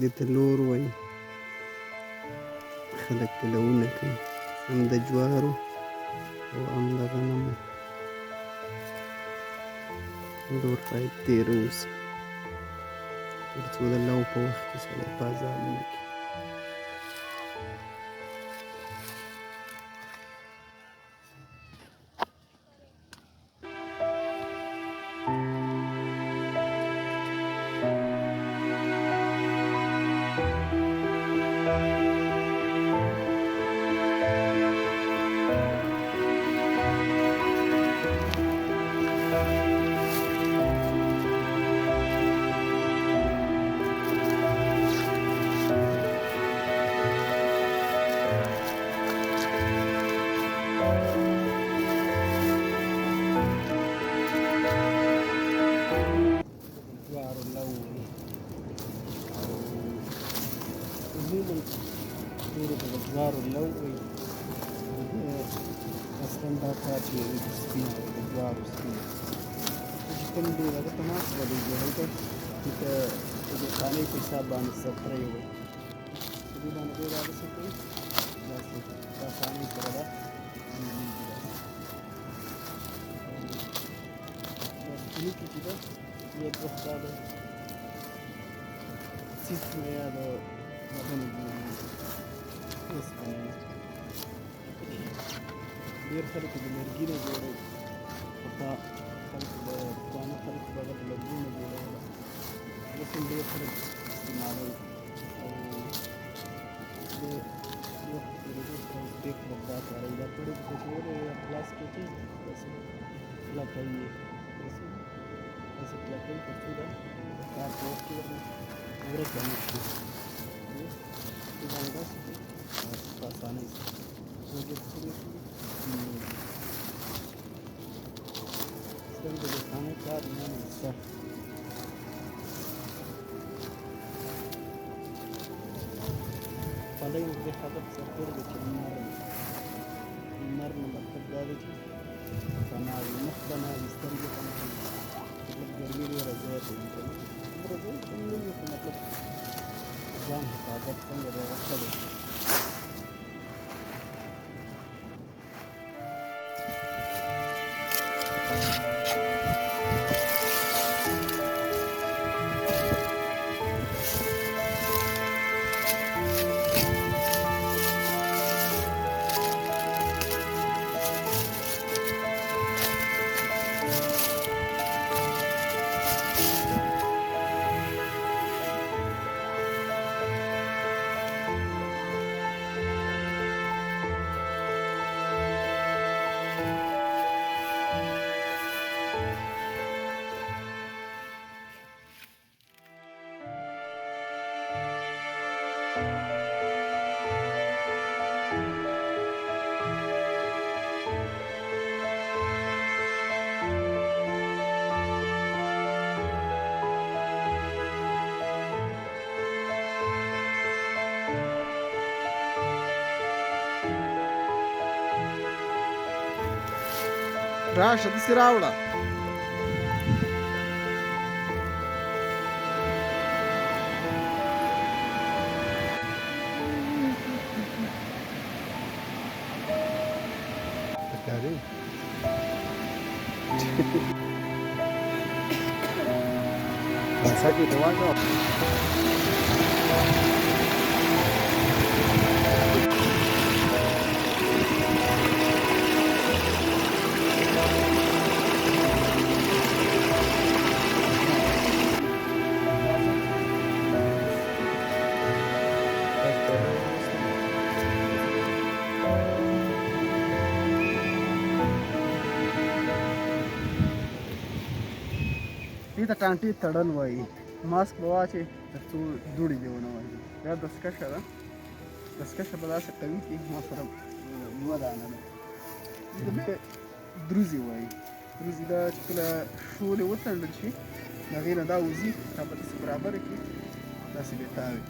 دې ته لور وایي. خلک پې لونه کوي، هم د جوارو او هم د غنمو. لور باید تېره اوسي تر څو د لو په وخت کې سړی په عذاب نه کړي. ډېرو ته د جوارو لو وایي. اصلا دا کار چې د سپینه د جوارو سپینه چې کوم دی هغه ته ماست بدلېږي، هلته دلته د خانې په حساب باندې سپری وایي. په دې باندې ډېر هغه څه کوي، داسې دا خانې سره ده جوړېږي داسې. دا سپینې کې چې ده یا دوه دا د سیس نه یا د بدن جوړېږي. اوسپنه ډېر خلک د لرګي نه جوړوي، پخوا خلک د پخوانه خلک به هغه د لرګو نه جوړوله. اوس هم ډېر خلک استعمالوي او د وخت په تېرېدو سره اوس ډېر خلک دا کاروي. دا پړی په کچولو یا خلاص کوي، داسې کلکوي یې، داسې کلکوي تر څو دا د کار په وخت کې ورنه ورکه نه شي. دې باندې داسې کوي په اسانۍ سره وجود سره شي. څنګه د خانې کار نه سخت پلۍ اوس دې خبر سرتور دی چې نرم مطلب دا دی چې پناه وي، مخ پناه وي، سترګې پناه وي. مطلب ګرمي ډېره زیاته وي که نه، دومره زیات هم نه وي خو مطلب ځان حفاظت څنګه دی هغه ښه دی. راشه داسې راوړه. Sakit tu apa? دې ته ټانټې تړل وایي. ماسک به واچې تر څو دوړې دې ونه وهي. دا دستکشه ده، دستکشه به داسې قوي کړي. ما سره یوه دانه ده، دې ته دروزي وایي. دروزي دا چې کله شولې وتړل شي د هغې نه دا وځي، دا به داسې برابره کړي، داسې به یې تاوي.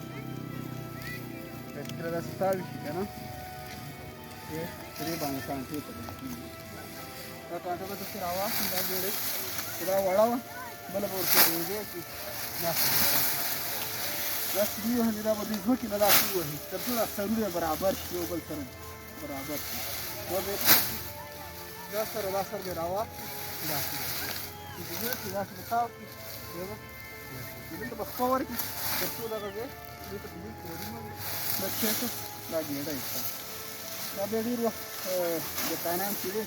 دا چې کله داسې تاوي شي که نه، په دې باندې ټانټې تړل کېږي. دا ټانټه به داسې راواخلي، دا جوړې چې دا وړه وه بله به ورته ډېنګۍ کړي، داسې دا سړي وهلې دا به دوی ځمکې نه داسې ووهي تر څو دا سرونه برابر شي یو بل سره برابر شي دا به دا سره دا سر به راواخلي داسې چې داسې به تاو کړي بیا به دلته به خپه ورکړي تر څو دغه ځای دې ته په دې کې ورونه دا کېټه دا ګېډه ایسته دا بیا ډېر وخت دوکانان چې دی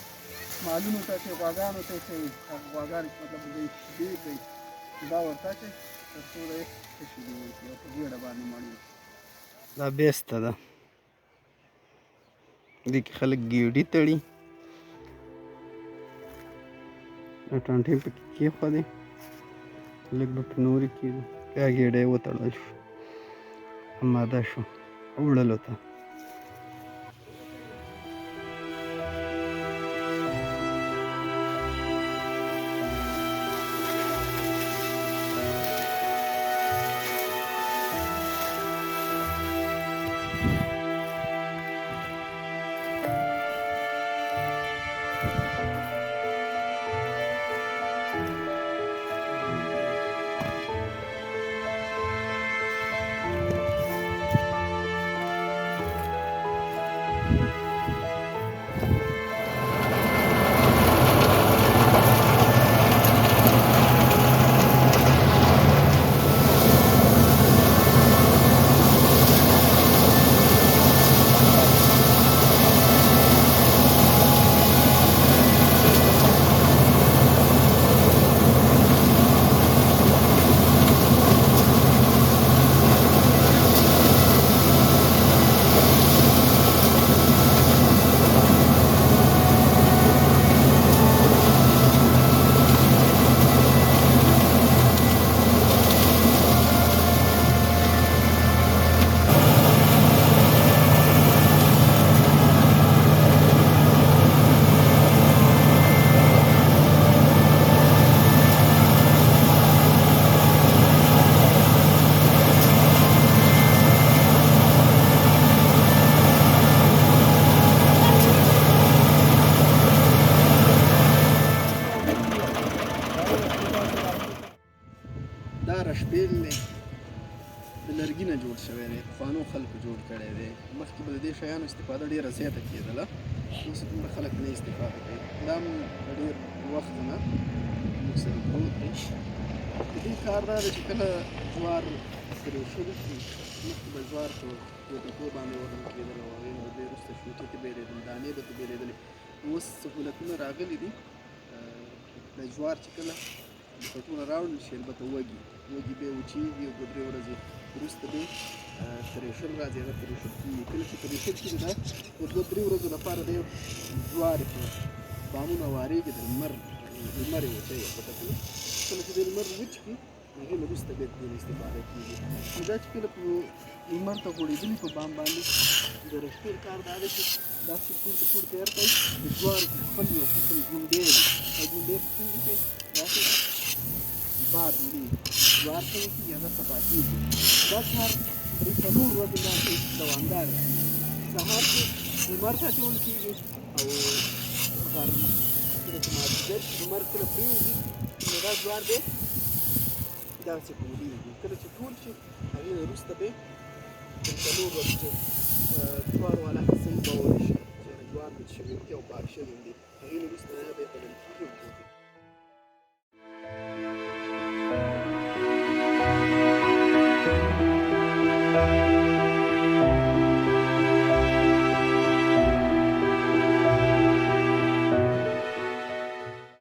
مالونو ته چې غواګانو ته کوي هغه غواګانې چې مطلب دوی شیدې کوي دا ورته اچوي تر څو دی ښه شیدې ورکړي او په ګېډه باندې مړ وي دا بیسته ده دې کې خلک ګېډې تړي دا ټانټې پکې کېښودې لږ به په نورې کېږي بیا ګېډه یې وتړل شو اماده شو وړلو ته دا رشپېل دی د لرګي نه جوړ شوی دی پخوانو خلکو جوړ کړی دی مخکې به د دې شیانو استفاده ډېره زیاته کېدله اوس دومره خلک نه استفاده کوي دا هم ډېر وخت نه موږ سره پروت دی د دې کار دا دی چې کله جوار پرېښودل شي مخکې به جوار په ټوټکو باندې وهل کېدل او هغې نه به بیا وروسته شوټې ته بېلېدل دانې به ته بېلېدلې اوس سهولتونه راغلي دي د جوار چې کله پټونه راوړل شي البته وږي بیا وچېږي او 2-3 ورځې وروسته بیا ترېشل راځي هغه ترېشل کېږي کله چې ترېشل کېږي دا د 2-3 ورځو لپاره دی جوار په بامونه وارېږي د لمر یې وچوي البته کله چې د لمر وچ کړي هغې نه وروسته بیا ترې استفاده کېږي نو دا چې کله په لمر ته غوړېدلي په بام باندې د رشپېل کار دا دی چې داسې پورته پورته یې کوي د جوارو خپل یو قسم ګونډی دی هغه ګونډی په څنګه کوي داسې باد وړي جوار ته وکړي هغه صفا کېږي دا کار 3-4 ورځې باندې دوامدار وي سهار کې لمر ته اچول کېږي او غرمه کله چې مازدیګر چې لمر کله پرېوځي نو دا جوار دی داسې ټولېږي کله چې ټول شي هغې نه وروسته بیا 3-4 ورځې چې جوار والا حاصل به وشي چې جوار وچ شوي دي او پاک شوي دي هغې نه وروسته بیا تړل کېږي